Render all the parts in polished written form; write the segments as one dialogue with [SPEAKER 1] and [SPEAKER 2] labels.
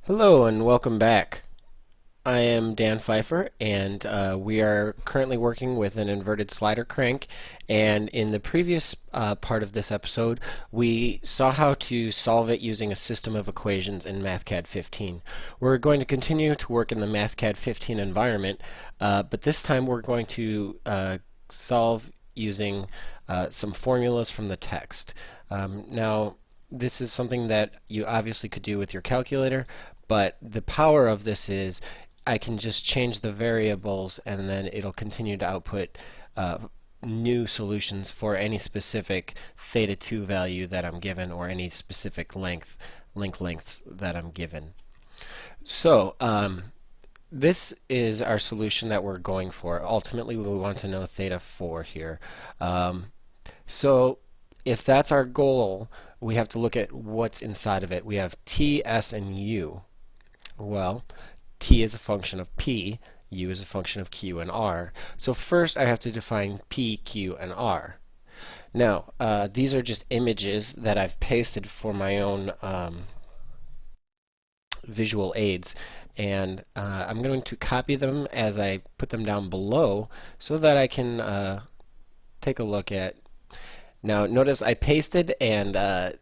[SPEAKER 1] Hello and welcome back. I am Dan Pfeiffer, and we are currently working with an inverted slider crank. And in the previous part of this episode, we saw how to solve it using a system of equations in Mathcad 15. We're going to continue to work in the Mathcad 15 environment, but this time we're going to solve using some formulas from the text. Now, this is something that you obviously could do with your calculator, but the power of this is I can just change the variables and then it'll continue to output new solutions for any specific theta2 value that I'm given or any specific link lengths that I'm given. So this is our solution that we're going for. Ultimately, we want to know theta4 here. So if that's our goal, we have to look at what's inside of it. We have t, s, and u. Well, t is a function of p, u is a function of q and r. So first I have to define p, q, and r. Now, these are just images that I've pasted for my own visual aids, and I'm going to copy them as I put them down below so that I can take a look at. Now notice I pasted and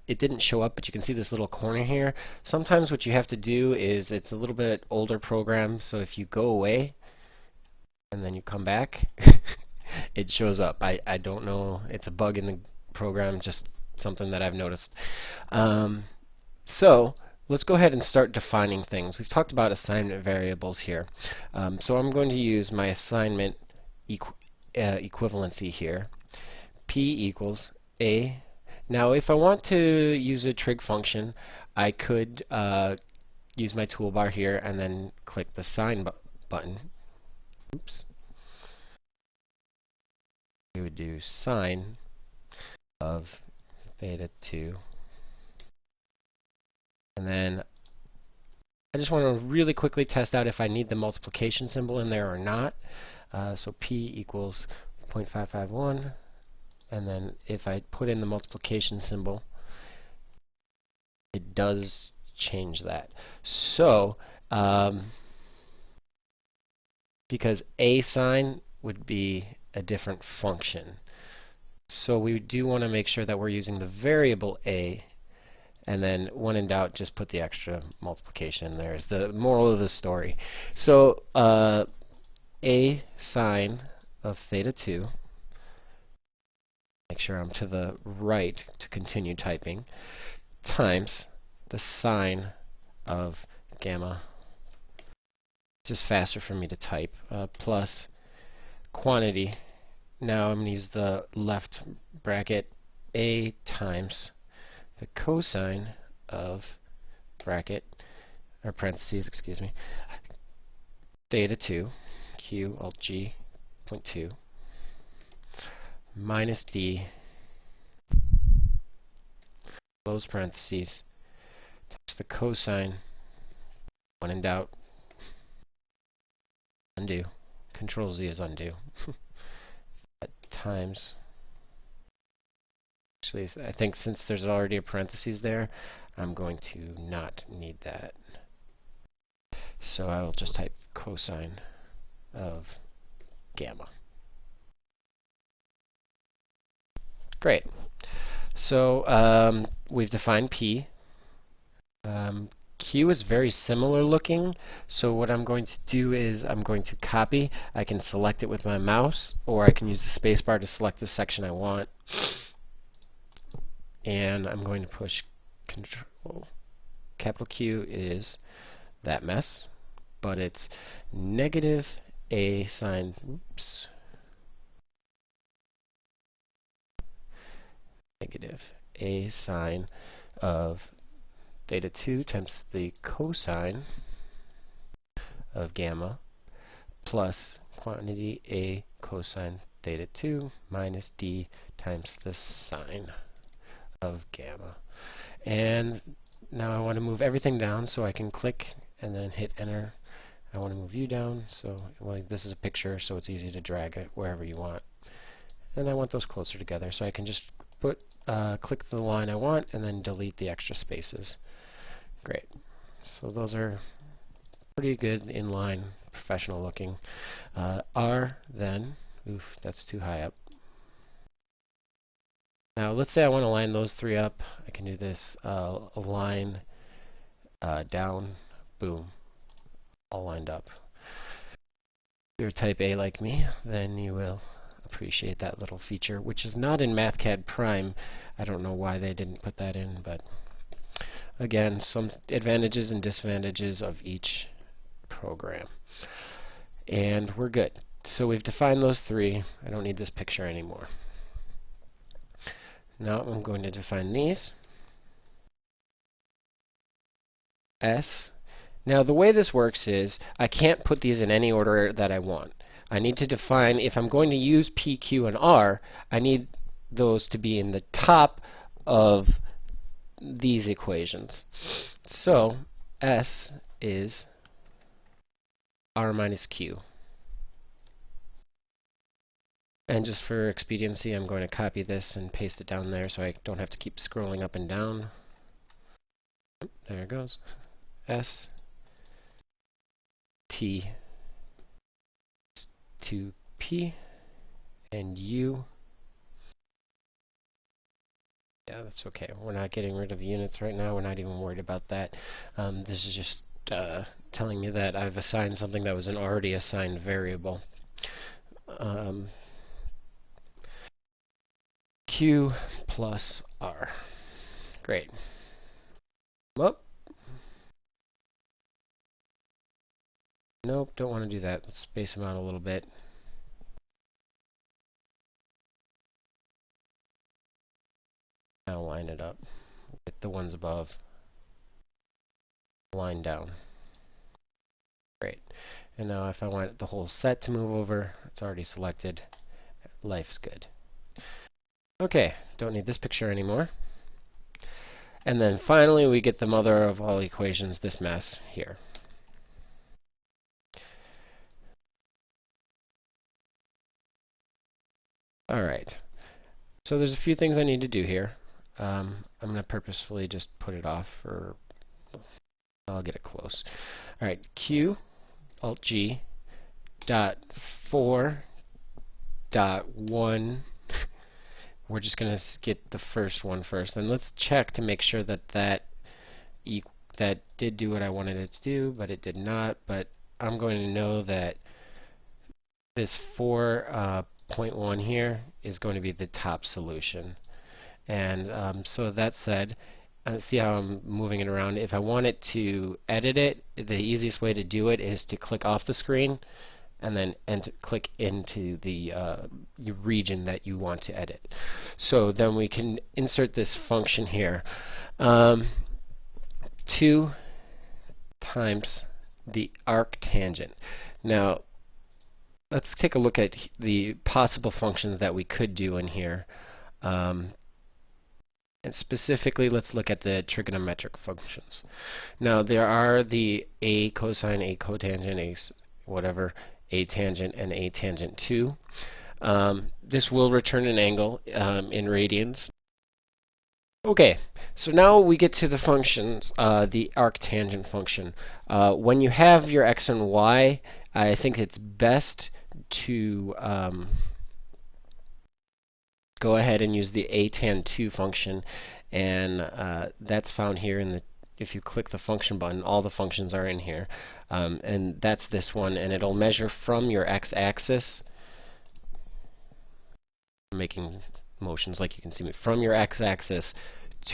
[SPEAKER 1] it didn't show up, but you can see this little corner here. Sometimes what you have to do is, it's a little bit older program, so if you go away and then you come back, it shows up. I don't know, it's a bug in the program, just something that I've noticed. So let's go ahead and start defining things. We've talked about assignment variables here. So I'm going to use my assignment equivalency here. P equals A. Now if I want to use a trig function, I could use my toolbar here and then click the sign button. Oops. We would do sine of theta2. And then I just want to really quickly test out if I need the multiplication symbol in there or not. So P equals 0.551. And then if I put in the multiplication symbol, it does change that. So, because a sign would be a different function. So we do want to make sure that we're using the variable a, and then when in doubt, just put the extra multiplication in there is the moral of the story. So a sine of theta2, make sure I'm to the right to continue typing, times the sine of gamma. It's just faster for me to type, plus quantity. Now I'm going to use the left bracket, a times the cosine of bracket, or parentheses, excuse me, theta2, q, alt g, 0.2, minus d, close parentheses, times the cosine, when in doubt, undo. Control Z is undo. Times, actually, I think since there's already a parentheses there, I'm going to not need that. So I will just type cosine of gamma. Great. So we've defined P. Q is very similar looking, so what I'm going to do is I'm going to copy. I can select it with my mouse, or I can use the spacebar to select the section I want. And I'm going to push Control. Capital Q is that mess, but it's negative a sine, oops, negative a sine of theta2 times the cosine of gamma plus quantity a cosine theta2 minus d times the sine of gamma. And now I want to move everything down, so I can click and then hit enter. I want to move you down, so well, this is a picture, so it's easy to drag it wherever you want. And I want those closer together, so I can just click the line I want and then delete the extra spaces. Great. So those are pretty good, inline, professional looking. R then, oof, that's too high up. Now let's say I want to line those three up. I can do this, align, down, boom, all lined up. If you're type A like me, then you will appreciate that little feature, which is not in Mathcad Prime. I don't know why they didn't put that in, but again, some advantages and disadvantages of each program. And we're good. So we've defined those three. I don't need this picture anymore. Now I'm going to define these. S. Now the way this works is I can't put these in any order that I want. I need to define, if I'm going to use P, Q, and R, I need those to be in the top of these equations. So S is R minus Q. And just for expediency, I'm going to copy this and paste it down there so I don't have to keep scrolling up and down. There it goes. S T to P and U. Yeah, that's okay. We're not getting rid of units right now. We're not even worried about that. This is just telling me that I've assigned something that was an already assigned variable. Q plus R. Great. Whoop. Nope, don't want to do that. Let's space them out a little bit. Now line it up with the ones above. Line down. Great. And now if I want the whole set to move over, it's already selected. Life's good. Okay, don't need this picture anymore. And then finally we get the mother of all equations, this mess here. Alright, so there's a few things I need to do here. I'm going to purposefully just put it off, or I'll get it close. Alright, Q, Alt G, dot 4, dot 1. We're just going to get the first one first. And let's check to make sure that that did do what I wanted it to do, but it did not. But I'm going to know that this 4.1 here is going to be the top solution. And so that said, see how I'm moving it around. If I want it to edit it, the easiest way to do it is to click off the screen and then click into the region that you want to edit. So then we can insert this function here. 2 times the arctangent. Now, let's take a look at the possible functions that we could do in here. And specifically, let's look at the trigonometric functions. Now, there are the a cosine, a cotangent, a whatever, a tangent, and a tangent 2. This will return an angle in radians. Okay, so now we get to the functions, the arctangent function. When you have your x and y, I think it's best to go ahead and use the Atan2 function, and that's found here in the, if you click the function button, all the functions are in here, and that's this one, and it'll measure from your x-axis. I'm making motions like you can see me, from your x-axis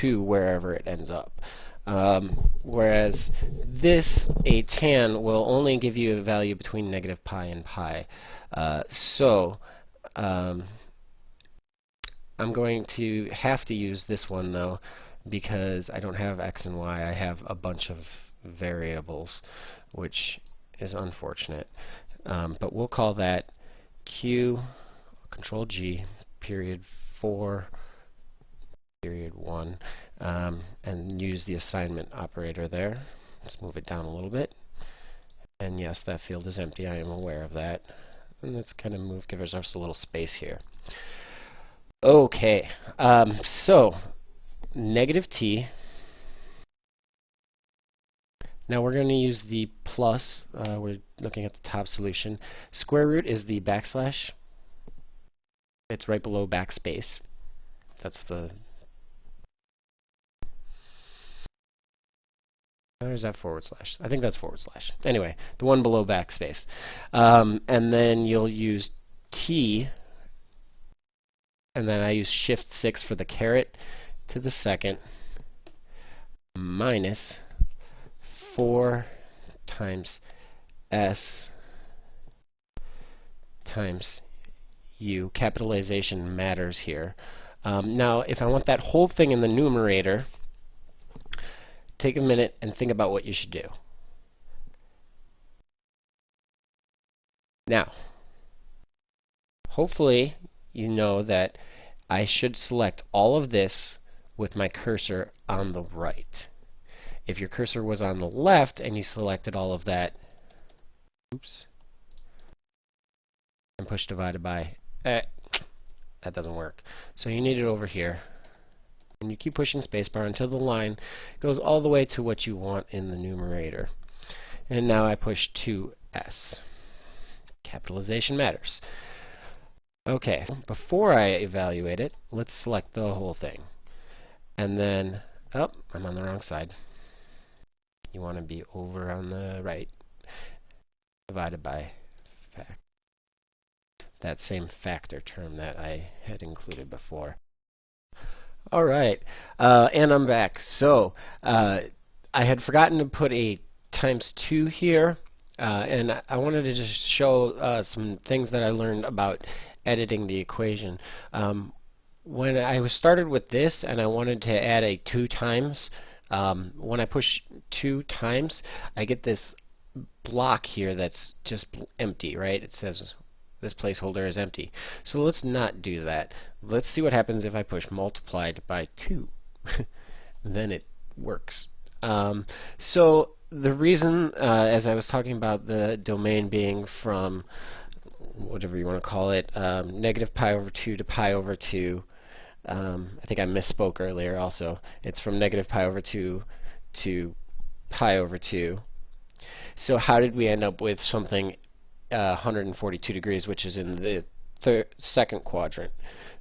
[SPEAKER 1] to wherever it ends up. Whereas this Atan will only give you a value between negative pi and pi. I'm going to have to use this one though, because I don't have x and y. I have a bunch of variables, which is unfortunate. But we'll call that Q, Control G, period 4, period 1, and use the assignment operator there. Let's move it down a little bit. And yes, that field is empty. I am aware of that. And let's kind of give ourselves a little space here. Okay, so negative t Now we're going to use the plus. We're looking at the top solution. Square root is the backslash. It's right below backspace. That's the... Or is that forward slash? I think that's forward slash. Anyway, the one below backspace. And then you'll use T, and then I use Shift 6 for the caret to the second, minus 4 times S times U. Capitalization matters here. Now, if I want that whole thing in the numerator, take a minute and think about what you should do. Now, hopefully you know that I should select all of this with my cursor on the right. If your cursor was on the left and you selected all of that, oops, and push divided by, that doesn't work. So you need it over here. And you keep pushing spacebar until the line goes all the way to what you want in the numerator. And now I push 2S. Capitalization matters. Okay, before I evaluate it, let's select the whole thing. And then, oh, I'm on the wrong side. You want to be over on the right. Divided by that same factor term that I had included before. Alright, and I'm back. So, I had forgotten to put a times 2 here, and I wanted to just show some things that I learned about editing the equation. When I started with this and I wanted to add a 2 times, when I push 2 times, I get this block here that's just empty, right? It says this placeholder is empty. So let's not do that. Let's see what happens if I push multiplied by 2. Then it works. So the reason, as I was talking about the domain being from whatever you want to call it, negative pi over 2 to pi over 2, I think I misspoke earlier also. It's from negative pi over 2 to pi over 2. So how did we end up with something 142 degrees, which is in the second quadrant?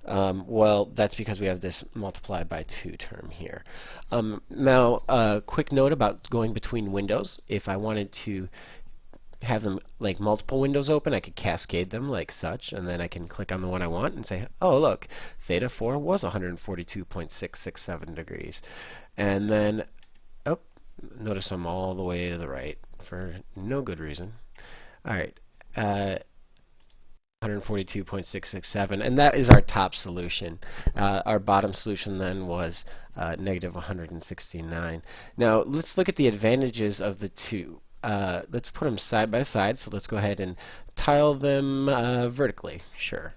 [SPEAKER 1] Well, that's because we have this multiplied by 2 term here. Now, a quick note about going between windows. If I wanted to have them like multiple windows open, I could cascade them like such, and then I can click on the one I want and say, oh look, theta 4 was 142.667 degrees. And then, oh, notice I'm all the way to the right for no good reason. Alright, 142.667, and that is our top solution. Our bottom solution then was negative 169. Now let's look at the advantages of the two. Let's put them side by side, so let's go ahead and tile them vertically. Sure.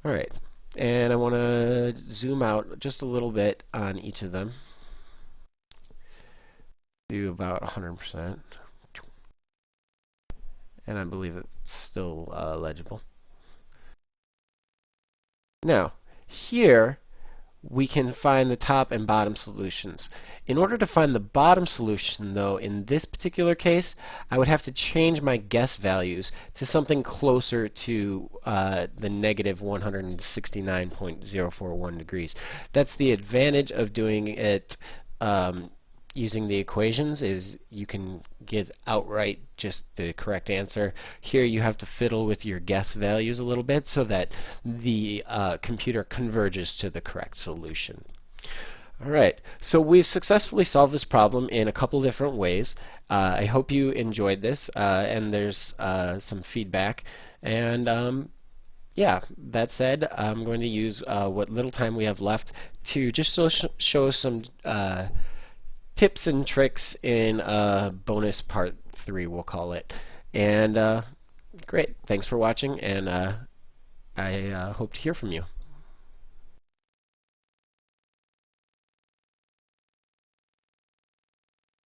[SPEAKER 1] Alright, and I want to zoom out just a little bit on each of them. Do about 100%. And I believe it's still legible. Now, here we can find the top and bottom solutions. In order to find the bottom solution, though, in this particular case, I would have to change my guess values to something closer to the negative 169.041 degrees. That's the advantage of doing it using the equations, is you can get outright just the correct answer. Here you have to fiddle with your guess values a little bit so that the computer converges to the correct solution. Alright, so we've successfully solved this problem in a couple different ways. I hope you enjoyed this, and there's some feedback. And yeah, that said, I'm going to use what little time we have left to just show some tips and tricks in bonus part 3, we'll call it. And great, thanks for watching, and I hope to hear from you.